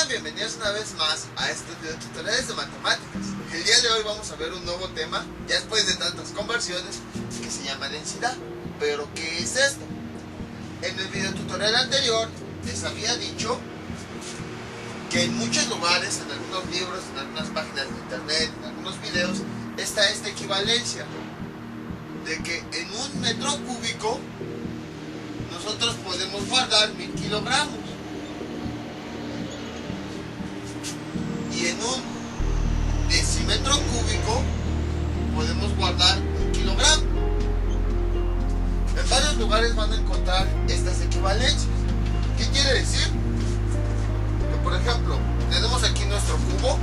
Sean bienvenidos una vez más a estos videos tutoriales de matemáticas. El día de hoy vamos a ver un nuevo tema, ya después de tantas conversiones, que se llama densidad. Pero ¿qué es esto? En el video tutorial anterior les había dicho que en muchos lugares, en algunos libros, en algunas páginas de internet, en algunos videos, está esta equivalencia de que en un metro cúbico nosotros podemos guardar 1000 kilogramos. Y en un decímetro cúbico podemos guardar 1 kilogramo. En varios lugares van a encontrar estas equivalencias. ¿Qué quiere decir? Que por ejemplo, tenemos aquí nuestro cubo.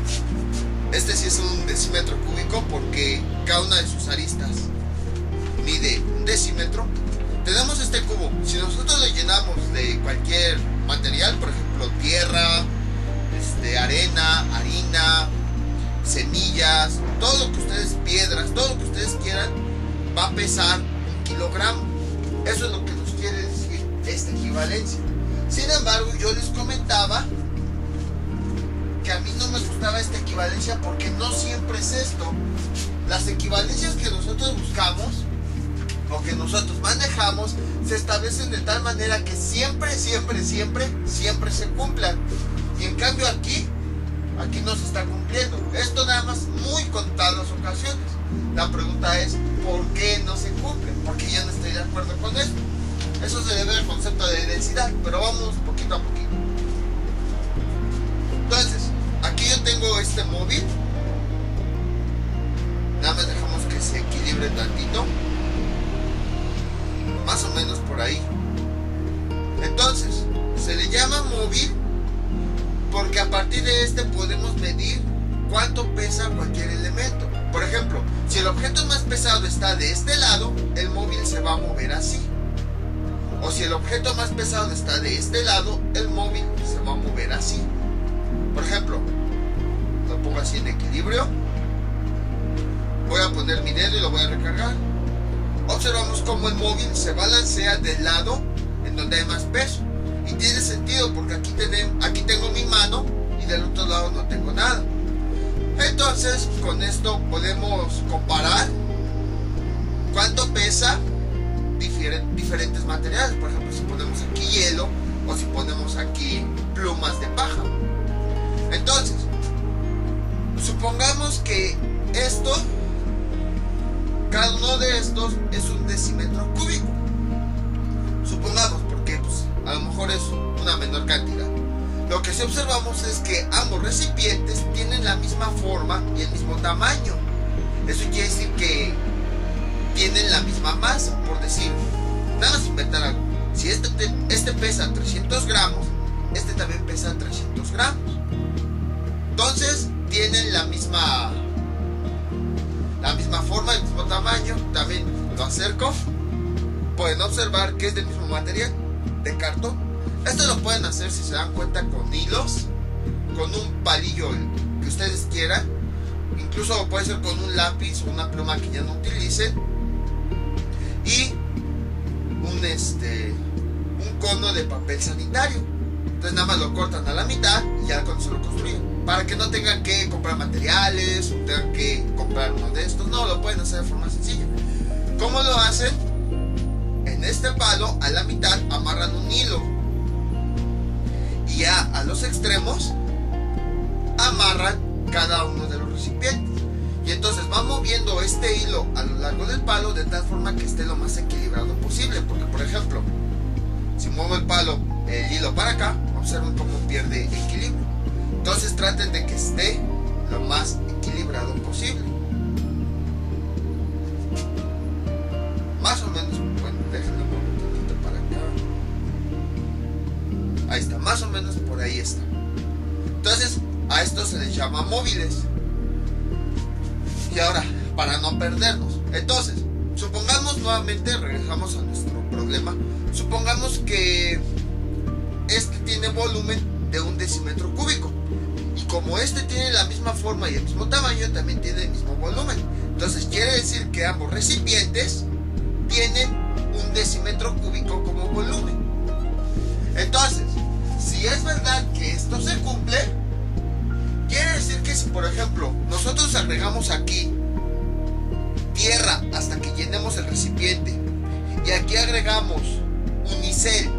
Este sí es un decímetro cúbico porque cada una de sus aristas mide 1 decímetro. Tenemos este cubo. Si nosotros lo llenamos de cualquier material, por ejemplo tierra, arena, harina, semillas, todo lo que ustedes, piedras, todo lo que ustedes quieran, va a pesar 1 kilogramo. Eso es lo que nos quiere decir esta equivalencia. Sin embargo, yo les comentaba que a mí no me gustaba esta equivalencia porque no siempre es esto. Las equivalencias que nosotros buscamos o que nosotros manejamos se establecen de tal manera que siempre se cumplan. Y en cambio aquí no se está cumpliendo. Esto nada más muy contadas ocasiones. La pregunta es, ¿por qué no se cumple? Porque yo no estoy de acuerdo con esto. Eso se debe al concepto de densidad, pero vamos poquito a poquito. Entonces, aquí yo tengo este móvil. Nada más dejamos que se equilibre tantito. Más o menos por ahí. Entonces, se le llama móvil porque a partir de este podemos medir cuánto pesa cualquier elemento. Por ejemplo, si el objeto más pesado está de este lado, el móvil se va a mover así. O si el objeto más pesado está de este lado, el móvil se va a mover así. Por ejemplo, lo pongo así en equilibrio. Voy a poner mi dedo y lo voy a recargar. Observamos cómo el móvil se balancea del lado en donde hay más peso. Y tiene sentido porque aquí tengo mi mano y del otro lado no tengo nada. Entonces con esto podemos comparar cuánto pesa diferentes materiales. Por ejemplo, si ponemos aquí hielo o si ponemos aquí plumas de pájaro. Entonces, supongamos que cada uno de estos es 1 decímetro cúbico. Supongamos, porque a lo mejor es una menor cantidad. Lo que sí observamos es que ambos recipientes tienen la misma forma y el mismo tamaño. Eso quiere decir que tienen la misma masa. Por decir, nada más inventar algo. Si este pesa 300 gramos, este también pesa 300 gramos. Entonces tienen la misma forma, el mismo tamaño. También lo acerco. Pueden observar que es del mismo material, de cartón. Esto lo pueden hacer, si se dan cuenta, con hilos, con un palillo que ustedes quieran. Incluso puede ser con un lápiz o una pluma que ya no utilicen. Y un cono de papel sanitario. Entonces nada más lo cortan a la mitad y ya con eso lo construyen. Para que no tengan que comprar materiales o tengan que comprar uno de estos. No, lo pueden hacer de forma sencilla. ¿Cómo lo hacen? En este palo a la mitad amarran un hilo y ya a los extremos amarran cada uno de los recipientes y entonces van moviendo este hilo a lo largo del palo de tal forma que esté lo más equilibrado posible. Porque por ejemplo, si muevo el hilo para acá, observen cómo pierde equilibrio. Entonces traten de que esté lo más equilibrado posible. Más o menos, bueno, déjenlo un poquito para acá. Ahí está, más o menos por ahí está. Entonces, a esto se les llama móviles. Y ahora, para no perdernos. Entonces, supongamos nuevamente, regresamos a nuestro problema. Supongamos que este tiene volumen de 1 decímetro cúbico. Y como este tiene la misma forma y el mismo tamaño, también tiene el mismo volumen. Entonces, quiere decir que ambos recipientes tienen 1 decímetro cúbico como volumen. Entonces, Si es verdad que esto se cumple, quiere decir que si por ejemplo nosotros agregamos aquí tierra hasta que llenemos el recipiente y aquí agregamos unicel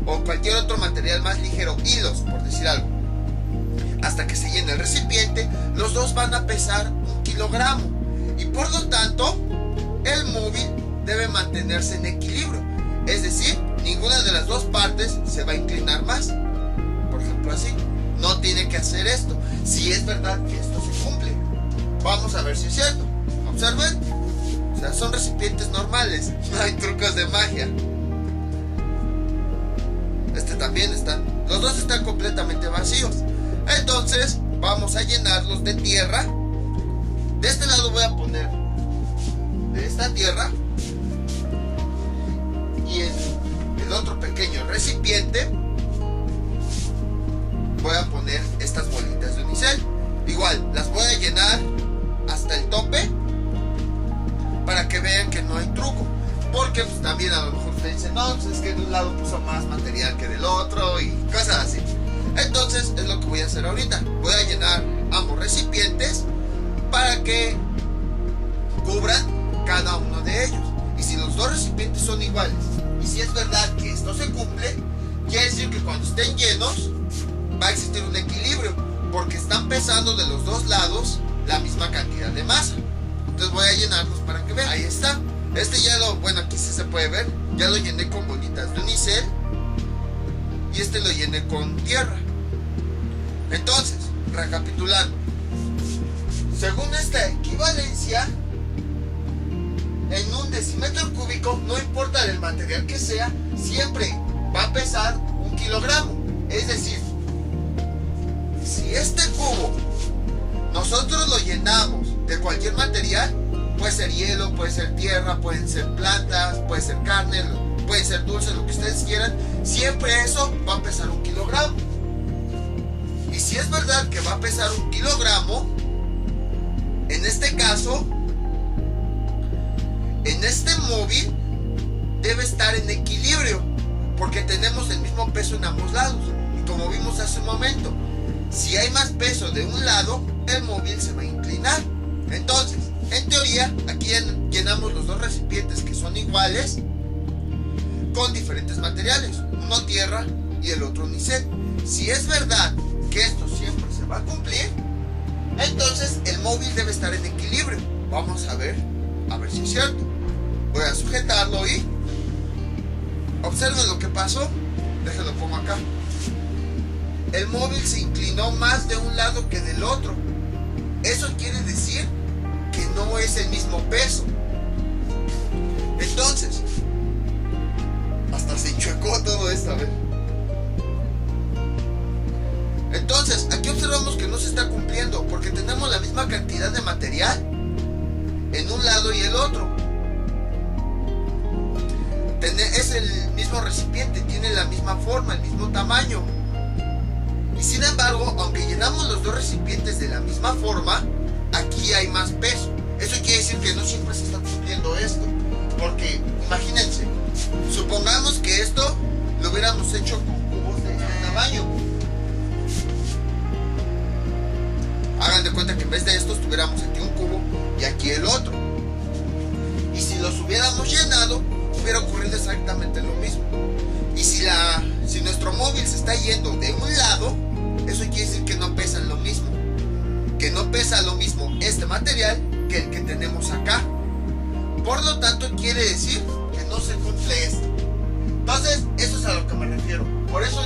o cualquier otro material más ligero, hilos por decir algo, hasta que se llene el recipiente, los dos van a pesar 1 kilogramo y por lo tanto el móvil debe mantenerse en equilibrio, es decir, ninguna de las dos partes se va a inclinar más. Por ejemplo así, no tiene que hacer esto si es verdad que esto se cumple. Vamos a ver si es cierto. Observen, o sea, son recipientes normales, no hay trucos de magia. Este también está, los dos están completamente vacíos. Entonces vamos a llenarlos de tierra. De este lado voy a poner de esta tierra y en el otro pequeño recipiente voy a poner estas bolitas de unicel. Igual las voy a llenar hasta el tope para que vean que no hay truco, porque pues, también a lo mejor ustedes dicen no, pues es que de un lado puso más material que del otro y cosas así. Entonces es lo que voy a hacer ahorita, voy a llenar ambos recipientes para que cubran cada uno de ellos. Y si los dos recipientes son iguales y si es verdad que esto se cumple, quiere decir que cuando estén llenos va a existir un equilibrio, porque están pesando de los dos lados la misma cantidad de masa. Entonces voy a llenarlos para que vean. Ahí está. Este ya lo, bueno, aquí sí se puede ver, ya lo llené con bolitas de unicel y este lo llené con tierra. Entonces, recapitulando, según esta equivalencia, en un decímetro cúbico, no importa del material que sea, siempre va a pesar 1 kilogramo. Es decir, si este cubo nosotros lo llenamos de cualquier material, puede ser hielo, puede ser tierra, pueden ser plantas, puede ser carne, puede ser dulce, lo que ustedes quieran, siempre eso va a pesar 1 kilogramo. Y si es verdad que va a pesar 1 kilogramo, en este caso, en este móvil debe estar en equilibrio, porque tenemos el mismo peso en ambos lados. Y como vimos hace un momento, si hay más peso de un lado, el móvil se va a inclinar. Entonces, en teoría, aquí llenamos los dos recipientes que son iguales con diferentes materiales, uno tierra y el otro unicel. Si es verdad que esto siempre se va a cumplir, entonces el móvil debe estar en equilibrio. Vamos a ver si es cierto. Voy a sujetarlo y observen lo que pasó. Déjenlo pongo acá. El móvil se inclinó más de un lado que del otro. Eso quiere decir que no es el mismo peso. Entonces, hasta se enchuecó todo esto, a ver. Entonces, aquí observamos que no se está cumpliendo porque tenemos la misma cantidad de material en un lado y el otro. Es el mismo recipiente, tiene la misma forma, el mismo tamaño. Y sin embargo, aunque llenamos los dos recipientes de la misma forma, aquí hay más peso. Eso quiere decir que no siempre se está cumpliendo esto. Porque, imagínense, supongamos que esto lo hubiéramos hecho con cubos de este tamaño. Hagan de cuenta que en vez de estos tuviéramos aquí un cubo y aquí el otro. Y si los hubiéramos llenado, hubiera ocurrido exactamente lo mismo. Y si nuestro móvil se está yendo de un lado, eso quiere decir que no pesan lo mismo. Que no pesa lo mismo este material que el que tenemos acá. Por lo tanto, quiere decir que no se cumple esto. Entonces, eso es a lo que me refiero. Por eso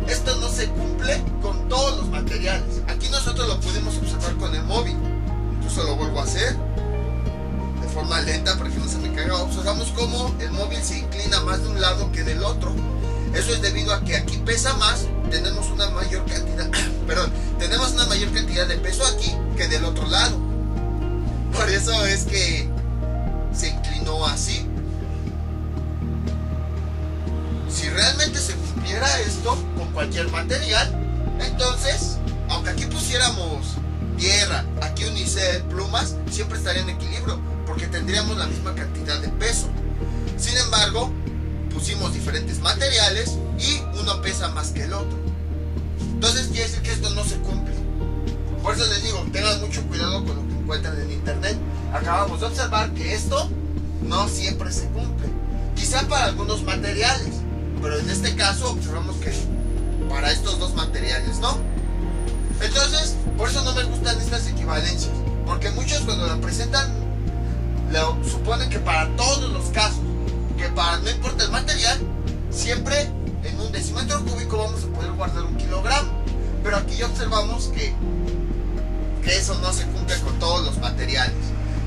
esto no se cumple con todos los materiales. Aquí nosotros lo pudimos observar con el móvil. Incluso lo vuelvo a hacer de forma lenta para que no se me caiga. Observamos cómo el móvil se inclina más de un lado que del otro. Eso es debido a que aquí pesa más, tenemos una mayor cantidad, tenemos una mayor cantidad de peso aquí que del otro lado. Por eso es que se inclinó así. Si realmente se cumpliera esto con cualquier material, entonces, aunque aquí pusiéramos tierra, aquí unicel, plumas, siempre estaría en equilibrio, porque tendríamos la misma cantidad de peso. Sin embargo, pusimos diferentes materiales y uno pesa más que el otro. Entonces quiere decir que esto no se cumple. Por eso les digo, tengan mucho cuidado con lo que encuentran en internet. Acabamos de observar que esto no siempre se cumple. Quizá para algunos materiales, pero en este caso observamos que para estos dos materiales no. Entonces, por eso no me gustan estas equivalencias, porque muchos cuando la presentan lo suponen que para todos los casos, que para no importa el material, siempre en un decímetro cúbico vamos a poder guardar 1 kilogramo. Pero aquí ya observamos que eso no se cumple con todos los materiales.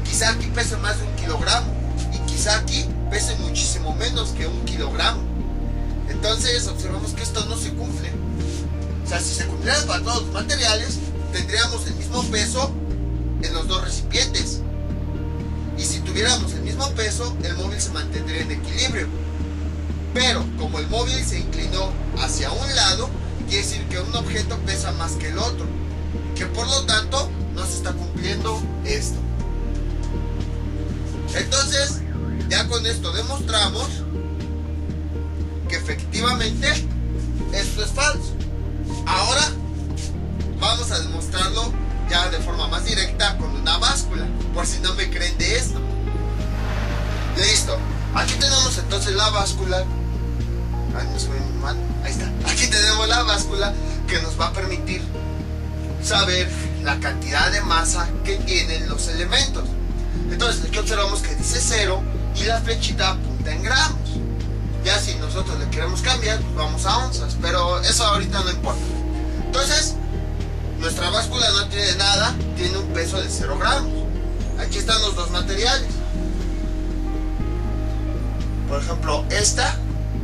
Quizá aquí pese más de 1 kilogramo y quizá aquí pese muchísimo menos que 1 kilogramo. Entonces observamos que esto no se cumple. O sea, si se cumpliera para todos los materiales, tendríamos el mismo peso en los dos recipientes. Y si tuviéramos el mismo peso, el móvil se mantendría en equilibrio. Pero como el móvil se inclinó hacia un lado, quiere decir que un objeto pesa más que el otro, que por lo tanto no se está cumpliendo esto. Entonces, ya con esto demostramos que efectivamente esto es falso. Ahora vamos a demostrarlo ya de forma más directa con una báscula, por si no me creen de esto. Listo, aquí tenemos entonces la báscula. Ay, no se ve mi mano. Ahí está. Aquí tenemos la báscula que nos va a permitir saber la cantidad de masa que tienen los elementos. Entonces aquí observamos que dice 0 y la flechita apunta en gramos. Ya si nosotros le queremos cambiar, pues vamos a onzas, pero eso ahorita no importa. Entonces, nuestra báscula no tiene nada, tiene un peso de 0 gramos. Aquí están los dos materiales. Por ejemplo, esta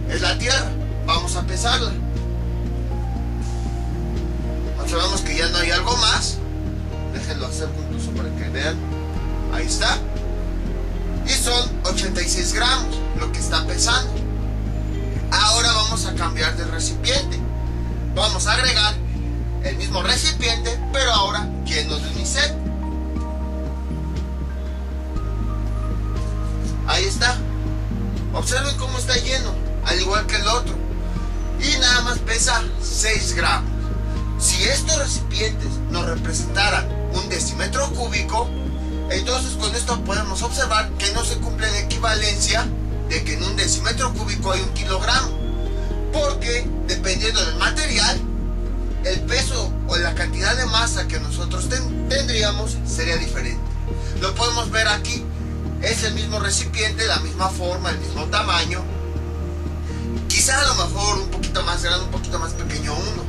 es la tierra. Vamos a pesarla. Observamos que ya no hay algo más. Déjenlo hacer incluso para que vean. Ahí está. Y son 86 gramos lo que está pesando. Ahora vamos a cambiar de recipiente. Vamos a agregar el mismo recipiente, pero ahora lleno de unicel. Ahí está. Observen cómo está lleno, al igual que el otro. Y nada más pesa 6 gramos. Si estos recipientes nos representaran un decímetro cúbico, entonces con esto podemos observar que no se cumple la equivalencia de que en un decímetro cúbico hay 1 kilogramo, porque dependiendo del material, el peso o la cantidad de masa que nosotros tendríamos sería diferente. Lo podemos ver aquí. Es el mismo recipiente, la misma forma, el mismo tamaño. Quizá a lo mejor un poquito más grande, un poquito más pequeño uno.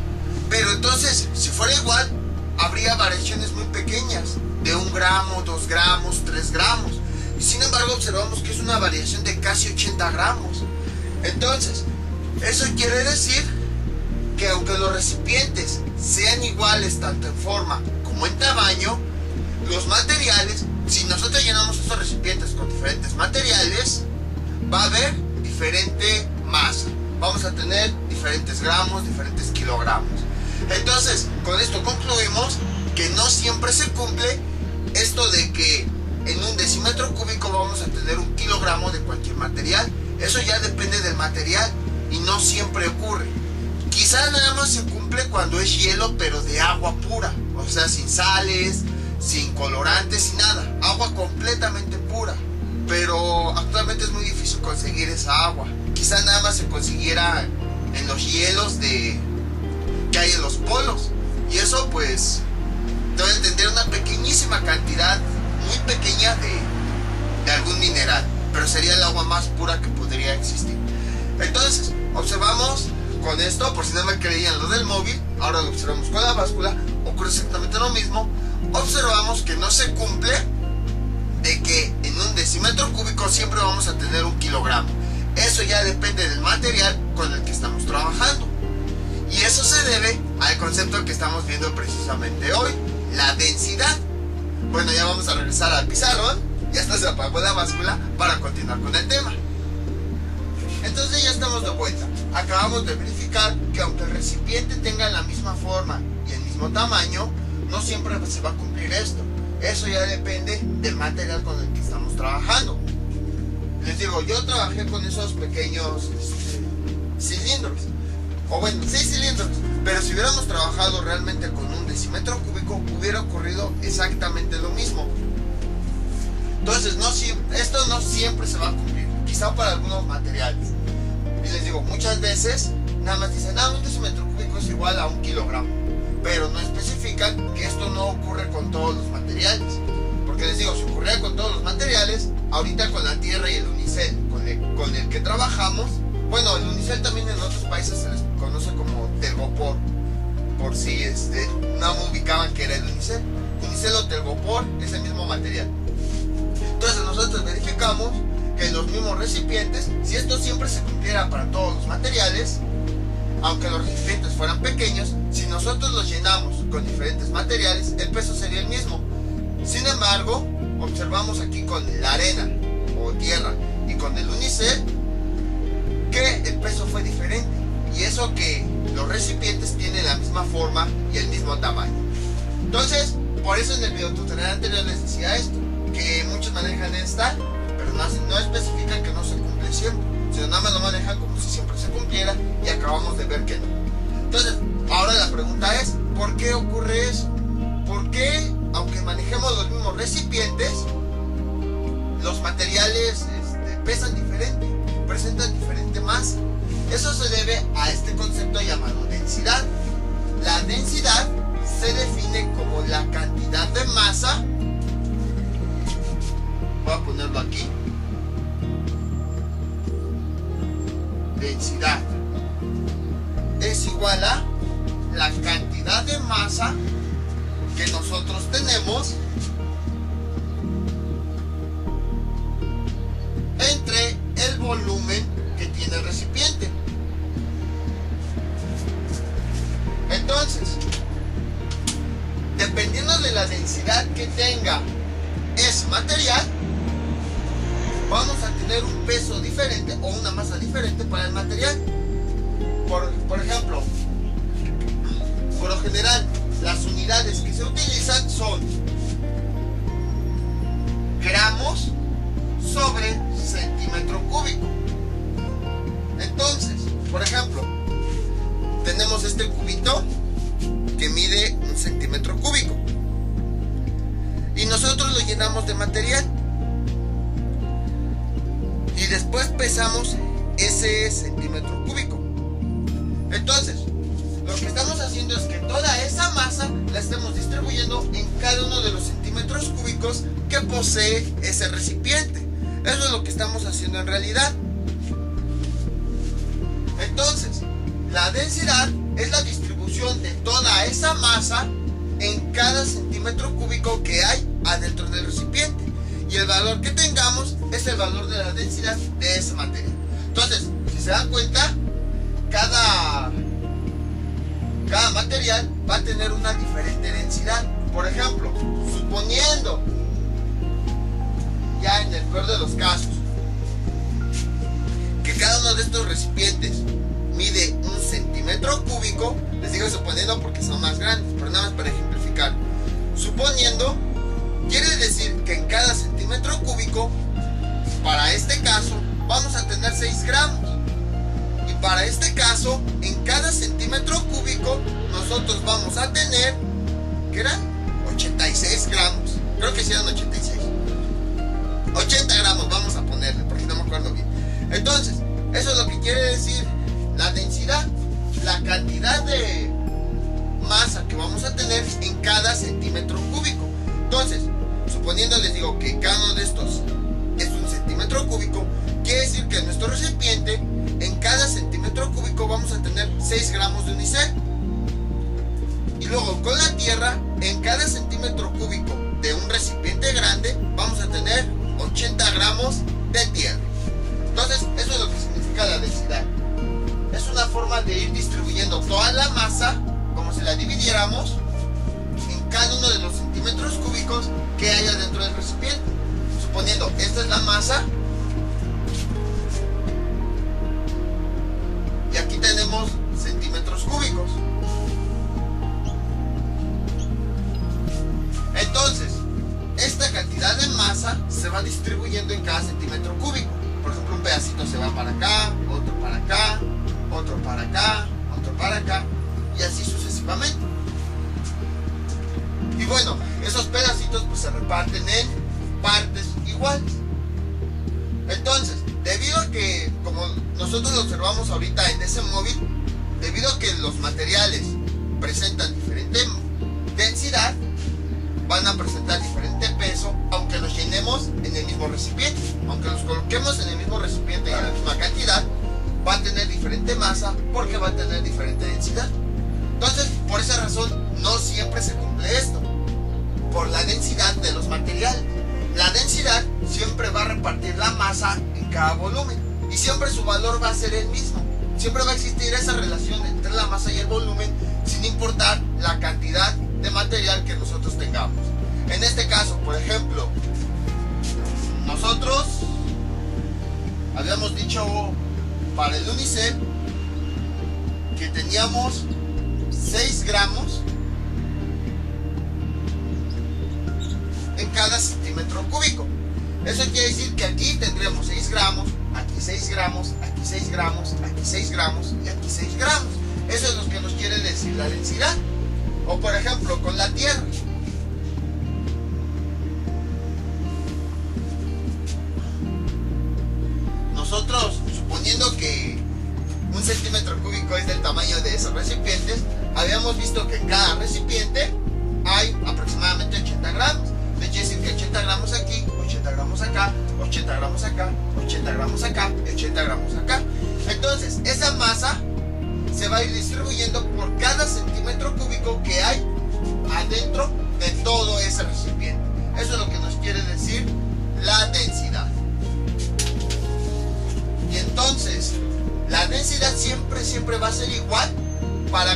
Pero entonces, si fuera igual, habría variaciones muy pequeñas, de 1 gramo, 2 gramos, 3 gramos. Y sin embargo, observamos que es una variación de casi 80 gramos. Entonces, eso quiere decir que aunque los recipientes sean iguales tanto en forma como en tamaño, los materiales, si nosotros llenamos estos recipientes con diferentes materiales, va a haber diferente masa. Vamos a tener diferentes gramos, diferentes kilogramos. Entonces, con esto concluimos que no siempre se cumple esto de que en un decímetro cúbico vamos a tener 1 kilogramo de cualquier material. Eso ya depende del material y no siempre ocurre. Quizá nada más se cumple cuando es hielo, pero de agua pura, o sea, sin sales, sin colorantes, sin nada, agua completamente pura. Pero actualmente es muy difícil conseguir esa agua. Quizá nada más se consiguiera en los hielos que hay en los polos, y eso pues deben tener una pequeñísima cantidad, muy pequeña de algún mineral, pero sería el agua más pura que podría existir. Entonces observamos con esto, por si no me creían lo del móvil, ahora lo observamos con la báscula, ocurre exactamente lo mismo. Observamos que no se cumple de que en un decímetro cúbico siempre vamos a tener 1 kilogramo. Eso ya depende del material con el que estamos trabajando. Y eso se debe al concepto que estamos viendo precisamente hoy, la densidad. Bueno, ya vamos a regresar al pizarrón. Ya hasta se apagó la báscula para continuar con el tema. Entonces ya estamos de vuelta. Acabamos de verificar que aunque el recipiente tenga la misma forma y el mismo tamaño, no siempre se va a cumplir esto. Eso ya depende del material con el que estamos trabajando. Les digo, yo trabajé con esos pequeños cilindros. o bueno, 6 cilindros, pero si hubiéramos trabajado realmente con un decímetro cúbico, hubiera ocurrido exactamente lo mismo. Entonces, esto no siempre se va a cumplir, quizá para algunos materiales. Y les digo, muchas veces nada más dicen, un decímetro cúbico es igual a 1 kilogramo, pero no especifican que esto no ocurre con todos los materiales. Porque les digo, si ocurriera con todos los materiales, ahorita con la tierra y el unicel con el que trabajamos, bueno, el unicel también en otros países se les conoce como telgopor, por si no me ubicaban que era el unicel. Unicel o telgopor es el mismo material. Entonces nosotros verificamos que los mismos recipientes, si esto siempre se cumpliera para todos los materiales, aunque los recipientes fueran pequeños, si nosotros los llenamos con diferentes materiales, el peso sería el mismo. Sin embargo, observamos aquí con la arena o tierra y con el unicel que el peso fue diferente, y eso que los recipientes tienen la misma forma y el mismo tamaño. Entonces, por eso en el video tutorial anterior les decía esto, que muchos manejan esta, pero no especifican que no se cumple siempre, sino nada más lo manejan como si siempre se cumpliera, y acabamos de ver que no. Entonces, ahora la pregunta es, ¿por qué ocurre eso? ¿Por qué, aunque manejemos los mismos recipientes, los materiales pesan diferente, presentan diferente masa? Eso se debe a este concepto llamado densidad. La densidad se define como la cantidad de masa, voy a ponerlo aquí, densidad es igual a la cantidad de masa que nosotros tenemos entre el volumen que tiene el recipiente. Entonces, dependiendo de la densidad que tenga ese material, vamos a tener un peso diferente o una masa diferente para el material. Por ejemplo, por lo general, las unidades que se utilizan son gramos sobre centímetro cúbico. Entonces, por ejemplo, tenemos este cubito que mide 1 centímetro cúbico y nosotros lo llenamos de material y después pesamos ese centímetro cúbico. Entonces, lo que estamos haciendo es que toda esa masa la estemos distribuyendo en cada uno de los centímetros cúbicos que posee ese recipiente. Eso es lo que estamos haciendo en realidad. Entonces, la densidad es la distribución de toda esa masa en cada centímetro cúbico que hay adentro del recipiente. Y el valor que tengamos es el valor de la densidad de ese material. Entonces, si se dan cuenta, cada material va a tener una diferente densidad. Por ejemplo, suponiendo, ya en el peor de los casos, que cada uno de estos recipientes mide 1 centímetro cúbico, les digo suponiendo porque son más grandes, pero nada más para ejemplificar. Suponiendo quiere decir que en cada centímetro cúbico, para este caso, vamos a tener 6 gramos. Y para este caso, en cada centímetro cúbico, nosotros vamos a tener, ¿qué eran? 86 gramos. Creo que sí eran 86. 80 gramos vamos a ponerle, porque no me acuerdo bien. Entonces, eso es lo que quiere decir la densidad, la cantidad de masa que vamos a tener en cada centímetro cúbico. Entonces, suponiendo, les digo que cada uno de estos es 1 centímetro cúbico, quiere decir que en nuestro recipiente, en cada centímetro cúbico vamos a tener 6 gramos de unicel. Y luego con la tierra, en cada centímetro cúbico de un recipiente grande, vamos a tener 80 gramos de tierra. Entonces, eso es lo que significa la densidad. Es una forma de ir distribuyendo toda la masa, como si la dividiéramos, en cada uno de los centímetros cúbicos que haya dentro del recipiente. Suponiendo, esta es la masa, y aquí tenemos centímetros cúbicos. Entonces, esta cantidad de masa se va distribuyendo en cada centímetro cúbico. Por ejemplo, un pedacito se va para acá, otro para acá, otro para acá, otro para acá y así sucesivamente. Y bueno, esos pedacitos pues se reparten en partes iguales. Entonces, debido a que, como nosotros lo observamos ahorita en ese móvil, debido a que los materiales presentan diferente densidad, van a presentar diferente peso, aunque los llenemos en el mismo recipiente. Aunque los coloquemos en el mismo recipiente y en la misma cantidad, va a tener diferente masa porque va a tener diferente densidad. Entonces, por esa razón, no siempre se cumple esto, por la densidad de los materiales. La densidad siempre va a repartir la masa en cada volumen y siempre su valor va a ser el mismo. Siempre va a existir esa relación entre la masa y el volumen, sin importar la cantidad de material que nosotros tengamos. En este caso, por ejemplo, nosotros habíamos dicho para el Unicel que teníamos 6 gramos en cada centímetro cúbico. Eso quiere decir que aquí tendremos 6 gramos, aquí 6 gramos, aquí 6 gramos, aquí 6 gramos y aquí 6 gramos. Eso es lo que nos quiere decir la densidad. O por ejemplo, con la tierra. Nosotros, suponiendo que un centímetro cúbico es del tamaño de esos recipientes, habíamos visto que en cada recipiente hay aproximadamente 80 gramos. Eso quiere decir que 80 gramos aquí, 80 gramos acá, 80 gramos acá, 80 gramos acá, 80 gramos acá. Entonces, esa masa se va a ir distribuyendo por cada centímetro cúbico que hay adentro de todo ese recipiente. Eso es lo que nos quiere decir la densidad. Y entonces, la densidad siempre va a ser igual para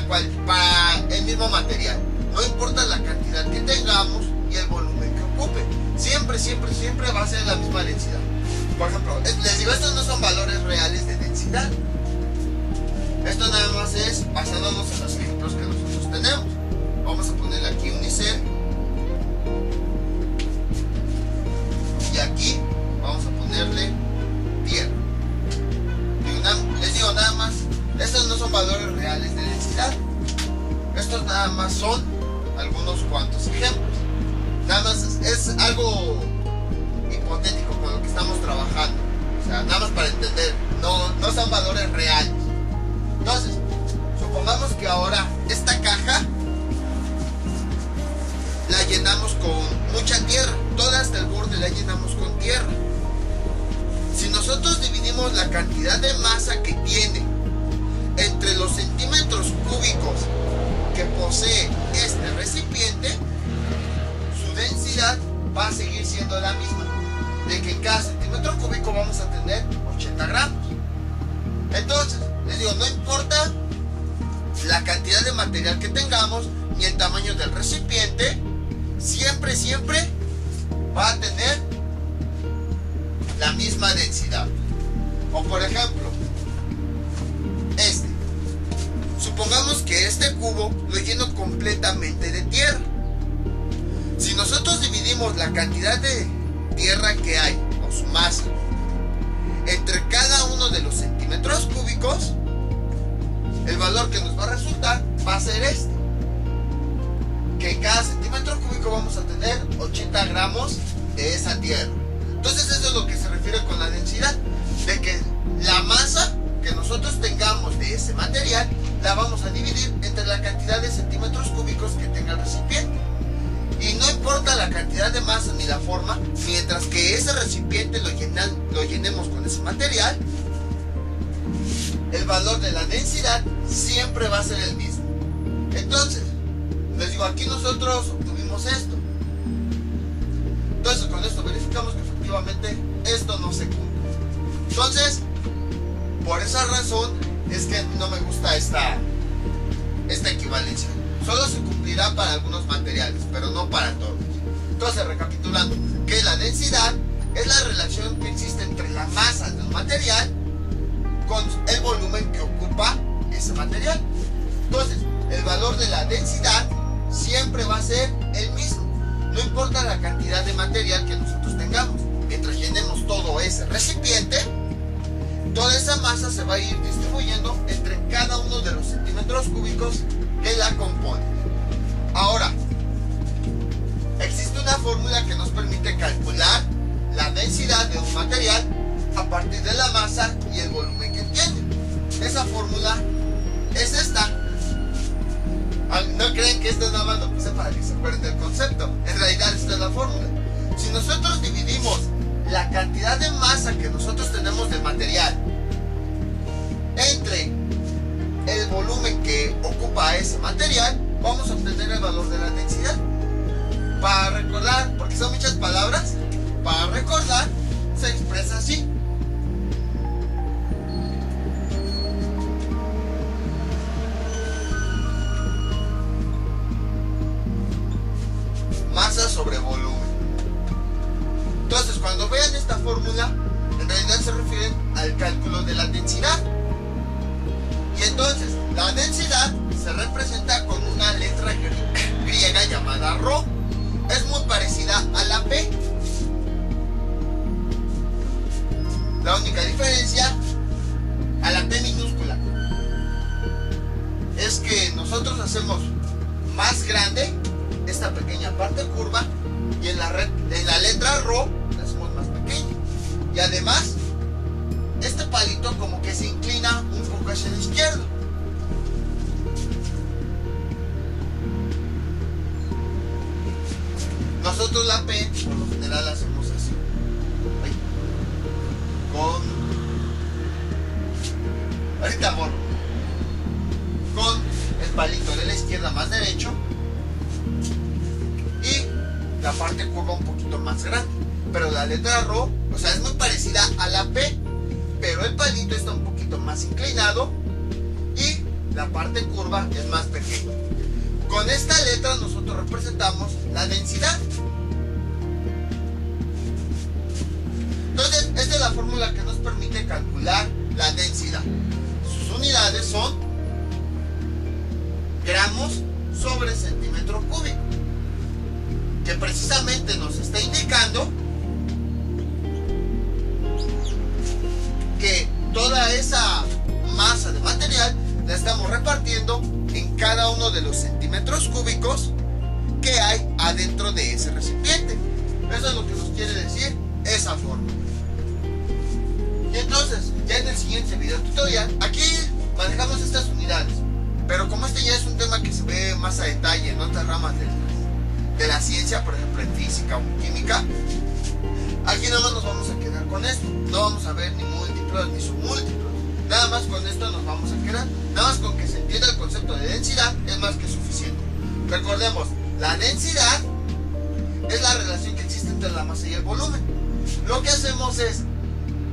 el mismo material. No importa la cantidad que tengamos y el volumen que ocupe. Siempre va a ser la misma densidad. Por ejemplo, les digo, estos no son valores reales de densidad. Esto nada más es basándonos en los ejemplos que nosotros tenemos. Vamos a ponerle aquí Unicel. Y aquí vamos a ponerle tierra. Les digo nada más, estos no son valores reales de densidad. Estos nada más son algunos cuantos ejemplos. Nada más es algo hipotético con lo que estamos trabajando. O sea, nada más para entender, no son valores reales. Entonces, supongamos que ahora esta caja la llenamos con mucha tierra, toda hasta el borde la llenamos con tierra. Si nosotros dividimos la cantidad de masa que tiene entre los centímetros cúbicos que posee este recipiente, su densidad va a seguir siendo la misma, de que en cada centímetro cúbico vamos a tener 80 gramos. Entonces, les digo, no importa la cantidad de material que tengamos ni el tamaño del recipiente, siempre va a tener la misma densidad. O por ejemplo, supongamos que este cubo lo lleno completamente de tierra. Si nosotros dividimos la cantidad de tierra que hay, o su masa, entre cada uno de los centímetros cúbicos, el valor que nos va a resultar va a ser este, que en cada centímetro cúbico vamos a tener 80 gramos de esa tierra. Entonces eso es lo que se refiere con la densidad, de que la masa que nosotros tengamos de ese material la vamos a dividir entre la cantidad de centímetros cúbicos que tenga el recipiente. Y no importa la cantidad de masa ni la forma, mientras que ese recipiente lo llenemos con ese material, el valor de la densidad siempre va a ser el mismo. Entonces, les digo, aquí nosotros obtuvimos esto. Entonces, con esto verificamos que efectivamente esto no se cumple. Entonces, por esa razón es que no me gusta esta equivalencia. Solo se cumplirá para algunos materiales, pero no para todos. Entonces, recapitulando, que la densidad es la relación que existe entre la masa del material con el volumen que ocupa ese material. Entonces, el valor de la densidad siempre va a ser el mismo. No importa la cantidad de material que nosotros tengamos. Mientras llenemos todo ese recipiente, toda esa masa se va a ir distribuyendo entre cada uno de los centímetros cúbicos que la componen. Ahora, existe una fórmula que nos permite calcular la densidad de un material a partir de la masa y el volumen que tiene. Esa fórmula es esta. No creen que esto nada más lo puse para que se acuerden del concepto. En realidad esta es la fórmula. Si nosotros dividimos la cantidad de masa que nosotros tenemos del material entre el volumen que ocupa ese material, vamos a obtener el valor de la densidad. Para recordar, porque son muchas palabras, para recordar se expresa así. Masa sobre volumen. Entonces, cuando vean esta fórmula, en realidad se refieren al cálculo de la densidad. Y entonces, la densidad se representa con una letra griega llamada ρ. Es muy parecida a la P. La única diferencia a la P minúscula es que nosotros hacemos más grande esta pequeña parte curva y en la letra ρ la hacemos más pequeña. Y además, este palito como que se inclina un poco hacia la izquierda. Nosotros la P, por lo general, la hacemos así. Ahí. Ahorita borro. Con el palito de la izquierda más derecho y la parte curva un poquito más grande. Pero la letra ρ, o sea, es muy parecida a la P, pero el palito está un poquito más inclinado y la parte curva es más pequeña. Con esta letra nosotros representamos la densidad. Entonces, esta es la fórmula que nos permite calcular la densidad. Sus unidades son gramos sobre centímetro cúbico, que precisamente nos está indicando que toda esa masa de material la estamos repartiendo en cada uno de los centímetros cúbicos que hay adentro de ese recipiente. Eso es lo que nos quiere decir esa fórmula. Y entonces, ya en el siguiente video tutorial, aquí manejamos estas unidades, pero como este ya es un tema que se ve más a detalle en otras ramas de la ciencia, por ejemplo en física o en química, aquí nada más nos vamos a quedar con esto. No vamos a ver ni múltiplos ni submúltiplos. Nada más con esto nos vamos a quedar. Nada más con que se entienda el concepto de densidad es más que suficiente. Recordemos, la densidad es la relación que existe entre la masa y el volumen. Lo que hacemos es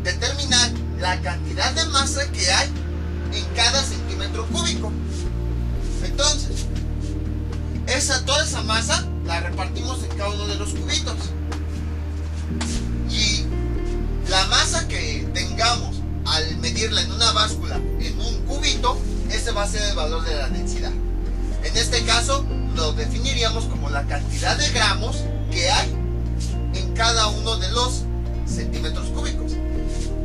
determinar la cantidad de masa que hay en cada centímetro cúbico. Entonces, toda esa masa la repartimos en cada uno de los cubitos. Y la masa que tengamos al medirla en una báscula en un cubito, ese va a ser el valor de la densidad. En este caso lo definiríamos como la cantidad de gramos que hay en cada uno de los centímetros cúbicos.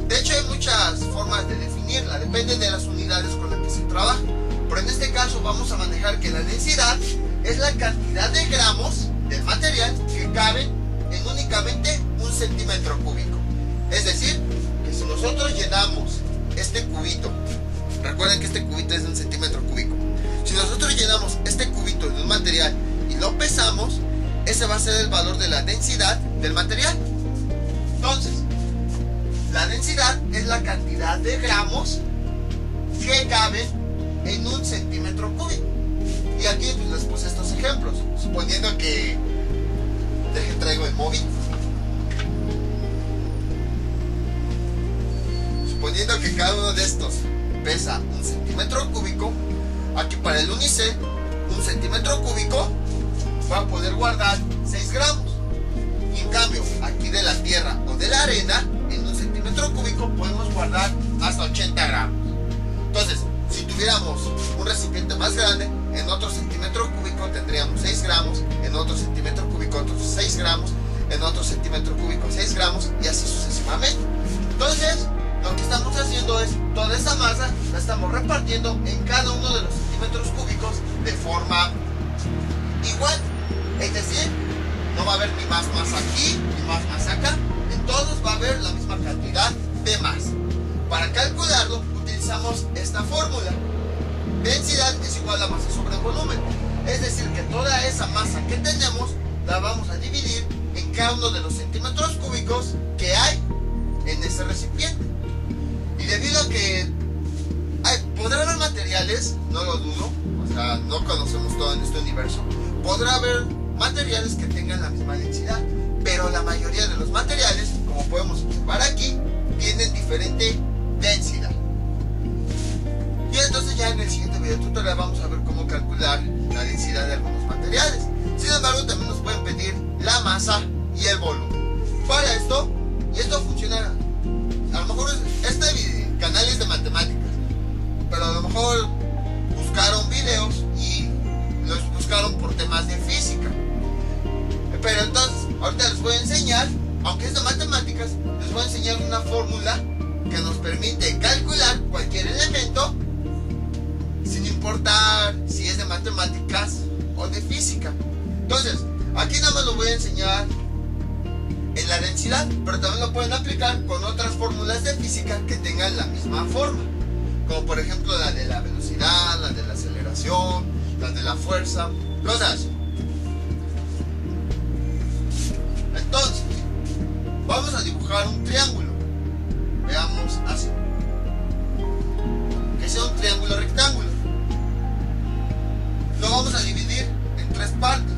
De hecho hay muchas formas de definirla, depende de las unidades con las que se trabaja, pero en este caso vamos a manejar que la densidad es la cantidad de gramos del material que caben en únicamente un centímetro cúbico. Es decir, que si nosotros llenamos este cubito, recuerden que este cubito es de un centímetro cúbico, si nosotros llenamos este cubito de un material y lo pesamos, ese va a ser el valor de la densidad del material. Entonces, la densidad es la cantidad de gramos que caben en un centímetro cúbico. Y aquí pues, les puse estos ejemplos, suponiendo que, traigo el móvil, suponiendo que cada uno de estos pesa un centímetro cúbico, aquí para el unicel, un centímetro cúbico va a poder guardar 6 gramos. Y en cambio, aquí de la tierra o de la arena, en un centímetro cúbico podemos guardar hasta 80 gramos. Entonces, si tuviéramos un recipiente más grande, en otro centímetro cúbico tendríamos 6 gramos, en otro centímetro cúbico otros 6 gramos, en otro centímetro cúbico 6 gramos y así sucesivamente. Entonces, lo que estamos haciendo es toda esa masa la estamos repartiendo en cada uno de los centímetros cúbicos de forma igual. Es decir, no va a haber ni más masa aquí ni más masa acá. En todos va a haber la misma cantidad de masa. Para calcularlo utilizamos esta fórmula. Densidad es igual a masa sobre volumen. Es decir, que toda esa masa que tenemos la vamos a dividir en cada uno de los centímetros cúbicos que hay en ese recipiente. Y debido a que podrá haber materiales, no lo dudo, o sea, no conocemos todo en este universo, podrá haber materiales que tengan la misma densidad, pero la mayoría de los materiales, como podemos observar aquí, tienen diferente densidad. Y entonces ya en el siguiente video tutorial vamos a ver cómo calcular la densidad de algunos materiales. Sin embargo, también nos pueden pedir la masa y el volumen. Para esto, y esto funciona, a lo mejor este canal es de matemáticas, pero a lo mejor buscaron videos y los buscaron por temas de física. Pero entonces, ahorita les voy a enseñar, aunque es de matemáticas, les voy a enseñar una fórmula que nos permite calcular cualquier elemento sin importar si es de matemáticas o de física. Entonces, aquí nada más lo voy a enseñar en la densidad, pero también lo pueden aplicar con otras fórmulas de física que tengan la misma forma, como por ejemplo la de la velocidad, la de la aceleración, la de la fuerza, cosas así. Entonces, vamos a dibujar un triángulo. Veamos así. Que sea un triángulo rectángulo. Lo vamos a dividir en 3 partes.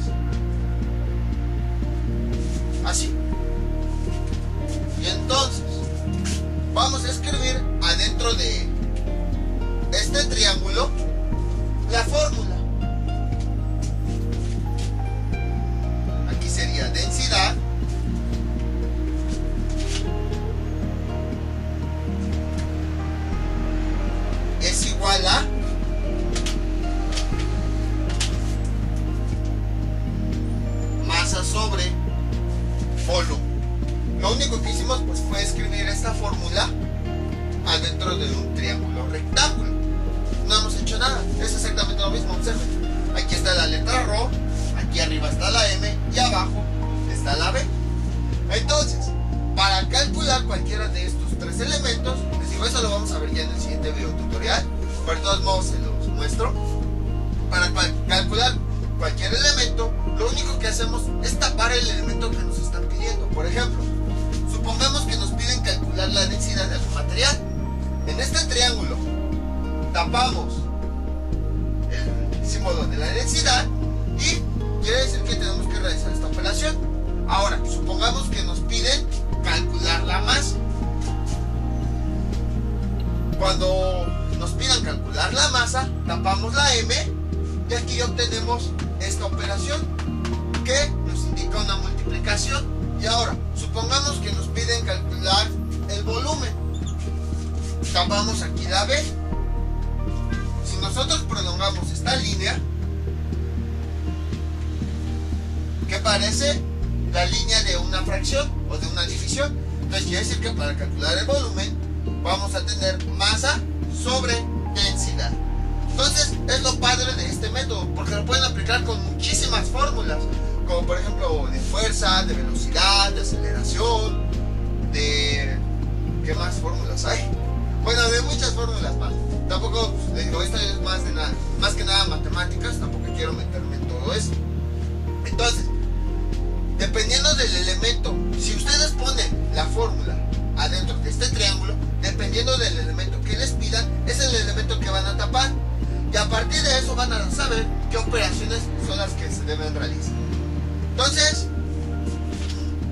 Así. Y entonces, vamos a escribir adentro de este triángulo la fórmula. Aquí sería densidad es igual a masa sobre volumen. Lo único que hicimos pues fue escribir esta fórmula adentro de un triángulo rectángulo. No hemos hecho nada, es exactamente lo mismo. Observen, aquí está la letra Rho, aquí arriba está la M y abajo está la B. Entonces, para calcular cualquiera de estos 3 elementos, les digo, eso lo vamos a ver ya en el siguiente video tutorial, pero de todos modos se los muestro. Para calcular cualquier elemento, lo único que hacemos es tapar el elemento que nos están pidiendo. Por ejemplo, supongamos que nos piden calcular la densidad de algún material. En este triángulo tapamos el símbolo de la densidad y quiere decir que tenemos que realizar esta operación. Ahora, supongamos que nos piden calcular la masa. Cuando nos pidan calcular la masa, tapamos la M y aquí obtenemos esta operación que nos indica una multiplicación. Y ahora, supongamos que nos piden calcular el volumen. Tapamos aquí la B. Si nosotros prolongamos esta línea, que parece la línea de una fracción o de una división, entonces quiere decir que para calcular el volumen vamos a tener masa sobre densidad. Entonces es lo padre de este método, porque lo pueden aplicar con muchísimas fórmulas, como por ejemplo de fuerza, de velocidad, de aceleración, de... ¿qué más fórmulas hay? Bueno, de muchas fórmulas más. Tampoco, les digo, esto es más que nada matemáticas, tampoco quiero meterme en todo eso. Entonces, dependiendo del elemento, si ustedes ponen la fórmula adentro de este triángulo, dependiendo del elemento que les pidan, es el elemento que van a tapar. Y a partir de eso van a saber qué operaciones son las que se deben realizar. Entonces,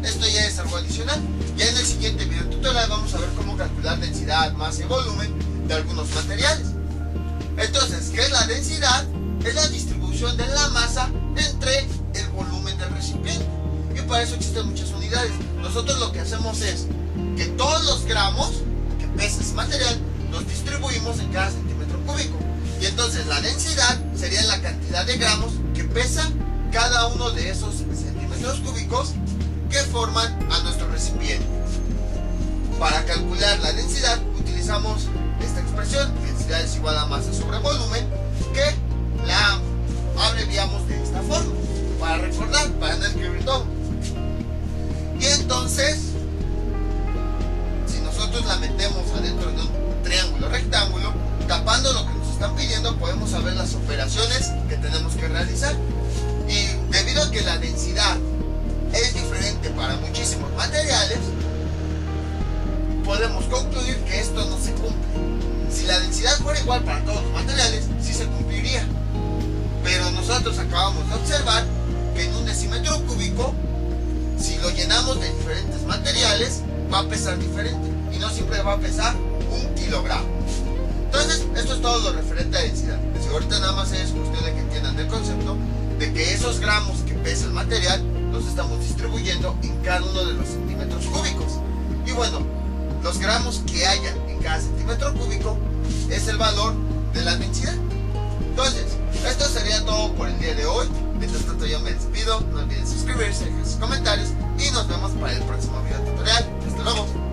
esto ya es algo adicional. Ya en el siguiente video tutorial vamos a ver cómo calcular densidad, masa y volumen de algunos materiales. Entonces, ¿qué es la densidad? Es la distribución de la masa entre el volumen del recipiente. Y para eso existen muchas unidades. Nosotros lo que hacemos es que todos los gramos que pesa ese material los distribuimos en cada centímetro cúbico. Y entonces la densidad sería la cantidad de gramos que pesa cada uno de esos centímetros cúbicos que forman a nuestro recipiente. Para calcular la densidad utilizamos esta expresión, densidad es igual a masa sobre volumen, que la abreviamos de esta forma, para recordar, para no escribir todo. Y entonces, si nosotros la metemos adentro de un triángulo rectángulo, tapando lo que nos están pidiendo, podemos saber las operaciones que tenemos que realizar. Y debido a que la densidad es diferente para muchísimos materiales, podemos concluir que esto no se cumple. Si la densidad fuera igual para todos los materiales, sí se cumpliría. Pero nosotros acabamos de observar que en un decímetro cúbico, si lo llenamos de diferentes materiales, va a pesar diferente. Y no siempre va a pesar 1 kilogramo. Entonces, esto es todo lo referente a densidad. Pues ahorita nada más es cuestión de que entiendan el concepto de que esos gramos que pesa el material los estamos distribuyendo en cada uno de los centímetros cúbicos. Y bueno, los gramos que haya en cada centímetro cúbico es el valor de la densidad. Entonces, esto sería todo por el día de hoy. Mientras tanto yo me despido, no olviden suscribirse, dejar sus comentarios y nos vemos para el próximo video tutorial. Hasta luego.